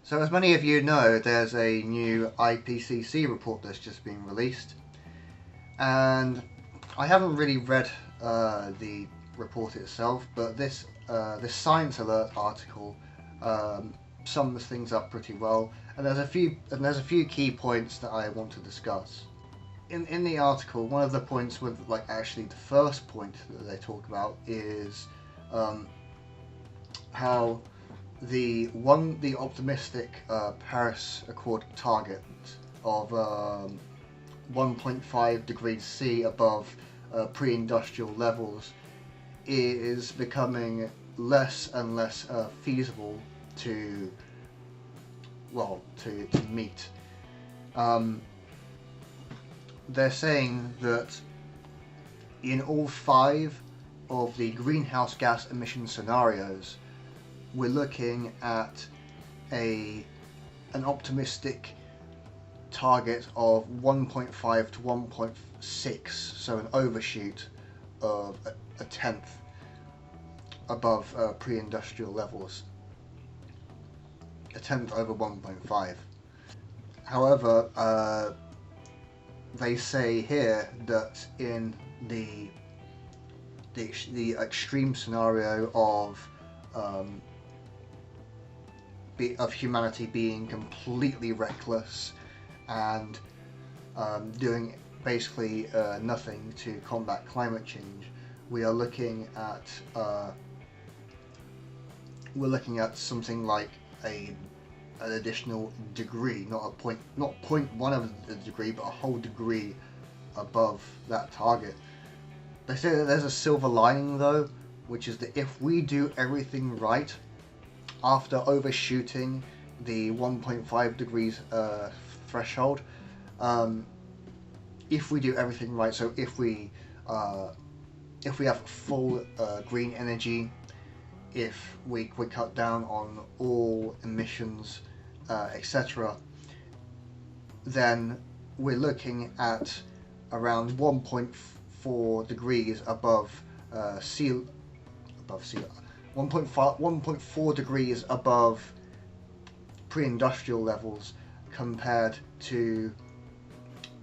So as many of you know, there's a new IPCC report that's just been released, and I haven't really read the report itself, but this Science Alert article sums things up pretty well, and there's a few key points that I want to discuss. In the article, one of the points with actually the first point that they talk about is how the optimistic Paris Accord target of 1.5 degrees C above pre-industrial levels is becoming less and less feasible to meet. They're saying that in all 5 of the greenhouse gas emission scenarios, we're looking at an optimistic target of 1.5 to 1.6, so an overshoot of a tenth above pre-industrial levels, a tenth over 1.5. However, they say here that in the extreme scenario of humanity being completely reckless and doing basically nothing to combat climate change, we are looking at something like an additional degree, not 0.1 of a degree, but a whole degree above that target. They say that there's a silver lining though, which is that if we do everything right, after overshooting the 1.5 degrees threshold, if we do everything right, so if we have full green energy, if we cut down on all emissions, etc., then we're looking at around 1.4 degrees above sea level. 1.4 degrees above pre-industrial levels compared to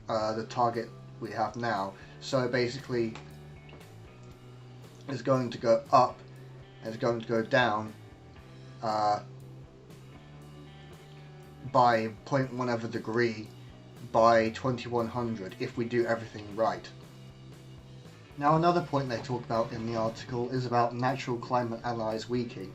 the target we have now. So basically, it's going to go up, it's going to go down by 0.1 of a degree by 2100 if we do everything right. Now, another point they talk about in the article is about natural climate allies weakening.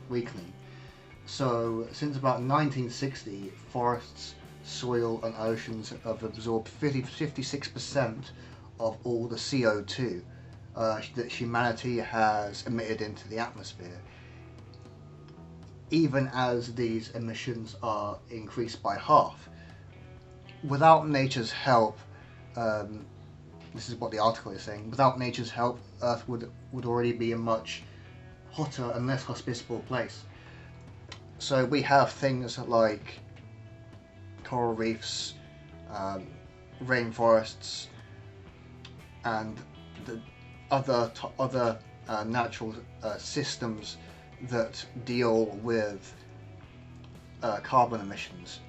So, since about 1960, forests, soil and oceans have absorbed 56% of all the CO2 that humanity has emitted into the atmosphere. Even as these emissions are increased by half. Without nature's help, this is what the article is saying, without nature's help, Earth would already be a much hotter and less hospitable place. So we have things like coral reefs, rainforests, and the other natural systems that deal with carbon emissions.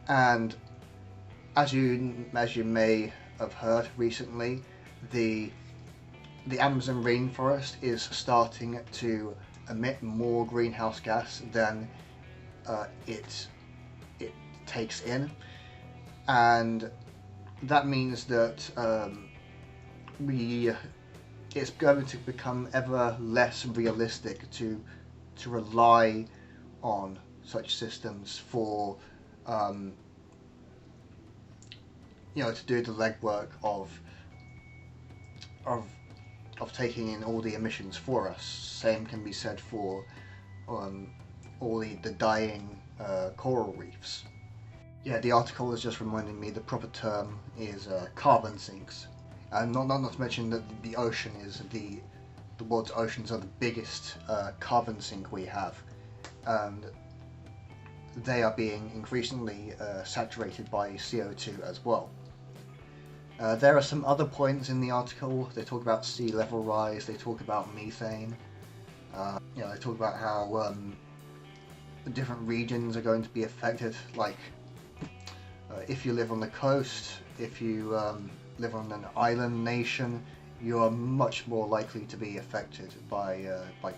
And as you may have heard recently, the Amazon rainforest is starting to emit more greenhouse gas than it takes in, and that means that it's going to become ever less realistic to rely on such systems for to do the legwork of taking in all the emissions for us. Same can be said for all the dying coral reefs. Yeah, the article is just reminding me the proper term is carbon sinks, and not to mention that the ocean is the world's oceans are the biggest carbon sink we have, and they are being increasingly saturated by CO2 as well. There are some other points in the article. They talk about sea level rise, they talk about methane, they talk about how different regions are going to be affected. Like if you live on the coast, if you live on an island nation, you are much more likely to be affected by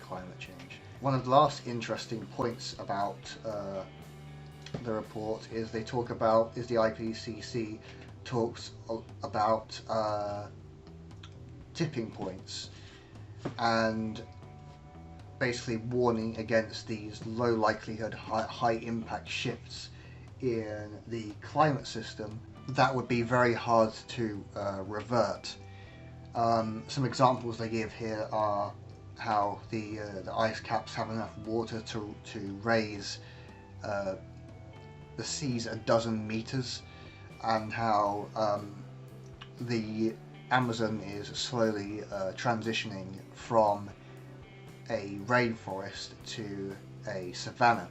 climate change. One of the last interesting points about the report is the IPCC talks about tipping points and basically warning against these low likelihood, high impact shifts in the climate system that would be very hard to revert. Some examples they give here are how the ice caps have enough water to raise the seas a dozen meters, and how the Amazon is slowly transitioning from a rainforest to a savanna.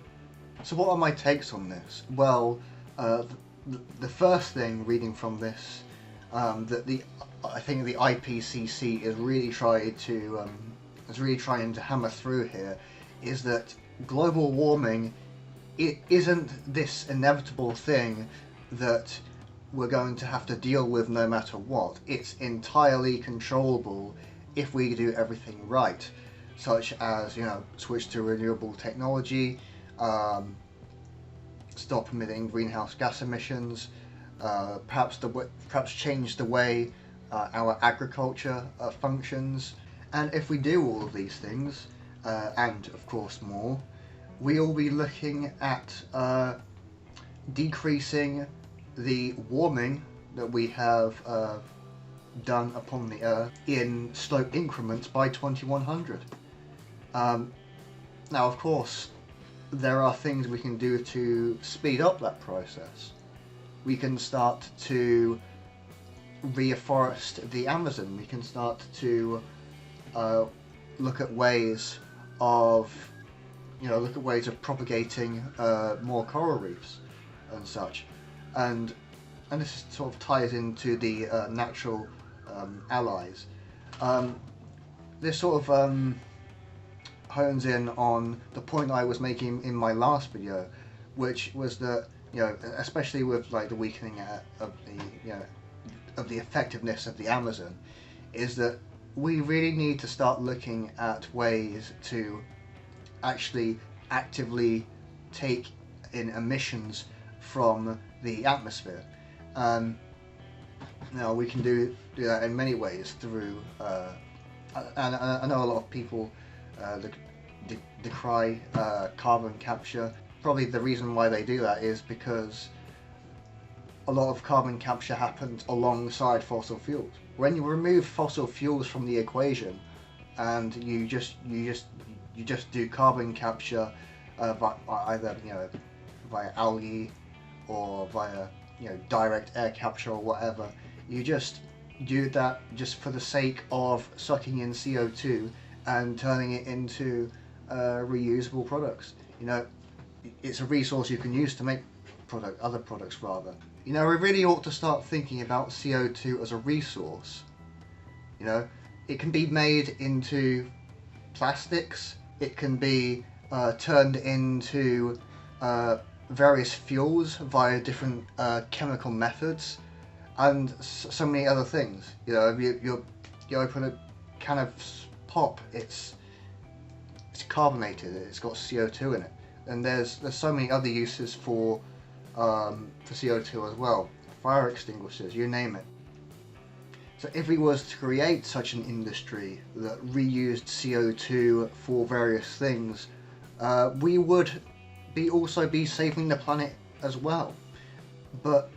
So what are my takes on this? Well, the first thing reading from this, that I think the IPCC is really trying to hammer through here, is that global warming, it isn't this inevitable thing that we're going to have to deal with no matter what. It's entirely controllable if we do everything right, such as, you know, switch to renewable technology, stop emitting greenhouse gas emissions, perhaps change the way our agriculture functions. And if we do all of these things, and of course more, we will be looking at decreasing the warming that we have done upon the Earth in slow increments by 2100. Now, of course, there are things we can do to speed up that process. We can start to reforest the Amazon. We can start to look at ways of propagating more coral reefs and such, and this sort of ties into the natural allies. This sort of hones in on the point I was making in my last video, which was that, you know, especially with like the weakening of the effectiveness of the Amazon, is that we really need to start looking at ways to actually actively take in emissions from the atmosphere. Now we can do that in many ways through, and I know a lot of people decry carbon capture. Probably the reason why they do that is because a lot of carbon capture happens alongside fossil fuels. When you remove fossil fuels from the equation and you just do carbon capture by either, you know, via algae or via, you know, direct air capture or whatever, you just do that just for the sake of sucking in CO2 and turning it into reusable products. You know, it's a resource you can use to make other products rather. You know, we really ought to start thinking about CO2 as a resource. You know, it can be made into plastics, it can be turned into various fuels via different chemical methods, and so many other things. You know, you open a can of pop, it's carbonated, it's got CO2 in it, and there's so many other uses for CO2 as well. Fire extinguishers, you name it. So if we was to create such an industry that reused CO2 for various things, we would also be saving the planet as well. But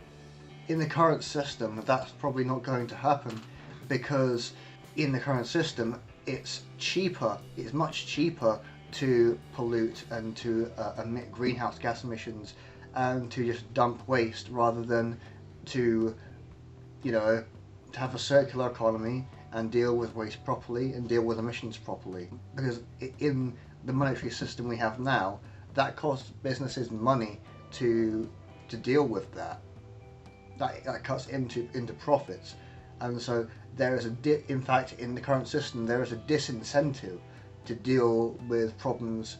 in the current system, that's probably not going to happen, because in the current system, it's much cheaper to pollute and to emit greenhouse gas emissions and to just dump waste, rather than to, you know, to have a circular economy and deal with waste properly and deal with emissions properly. Because in the monetary system we have now, that costs businesses money to deal with that. That cuts into profits, and so there is in fact in the current system there is a disincentive to deal with problems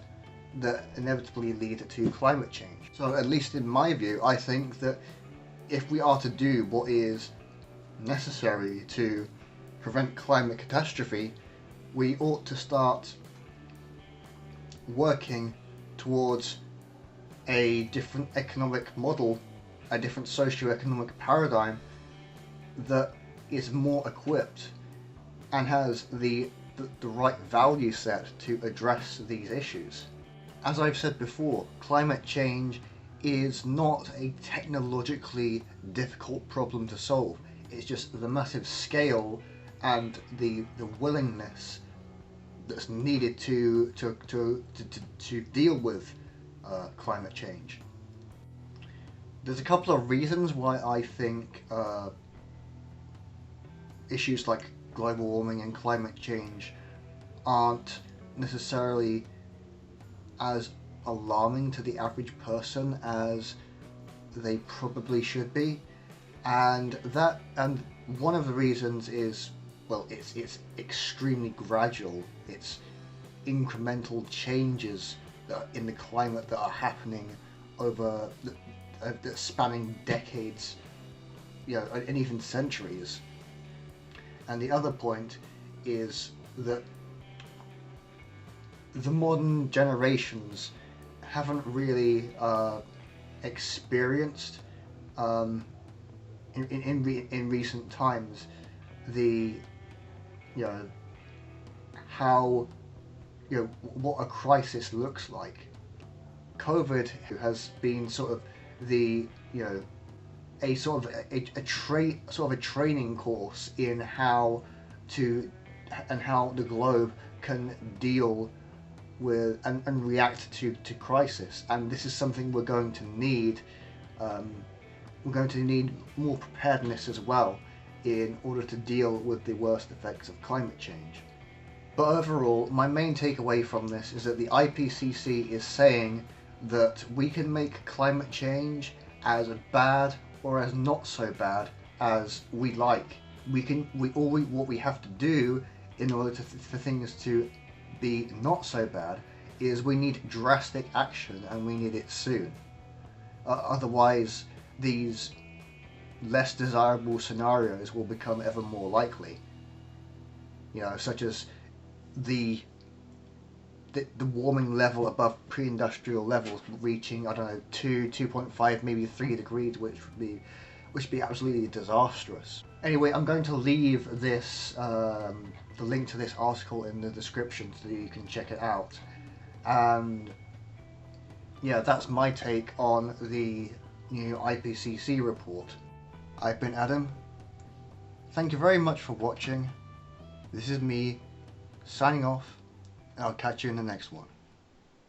that inevitably lead to climate change. So at least in my view, I think that if we are to do what is necessary to prevent climate catastrophe, we ought to start working towards a different economic model, a different socio-economic paradigm that is more equipped and has the right value set to address these issues. As I've said before, climate change is not a technologically difficult problem to solve. It's just the massive scale and the willingness that's needed to deal with climate change. There's a couple of reasons why I think issues like global warming and climate change aren't necessarily as alarming to the average person as they probably should be, and one of the reasons is, well, it's extremely gradual. It's incremental changes in the climate that are happening over spanning decades, and even centuries. And the other point is that the modern generations haven't really experienced in recent times how what a crisis looks like. COVID has been sort of a training course in how the globe can deal with and react to crisis, and this is something we're going to need. We're going to need more preparedness as well in order to deal with the worst effects of climate change. But overall, my main takeaway from this is that the IPCC is saying that we can make climate change as bad or as not so bad as we like. What we have to do in order for things to be not so bad is we need drastic action, and we need it soon. Otherwise, these less desirable scenarios will become ever more likely. Such as the warming level above pre-industrial levels reaching, 2.5, maybe 3 degrees, which would be absolutely disastrous. Anyway, I'm going to leave this the link to this article in the description so that you can check it out. And yeah, that's my take on the new IPCC report. I've been Adam. Thank you very much for watching. This is me signing off, and I'll catch you in the next one.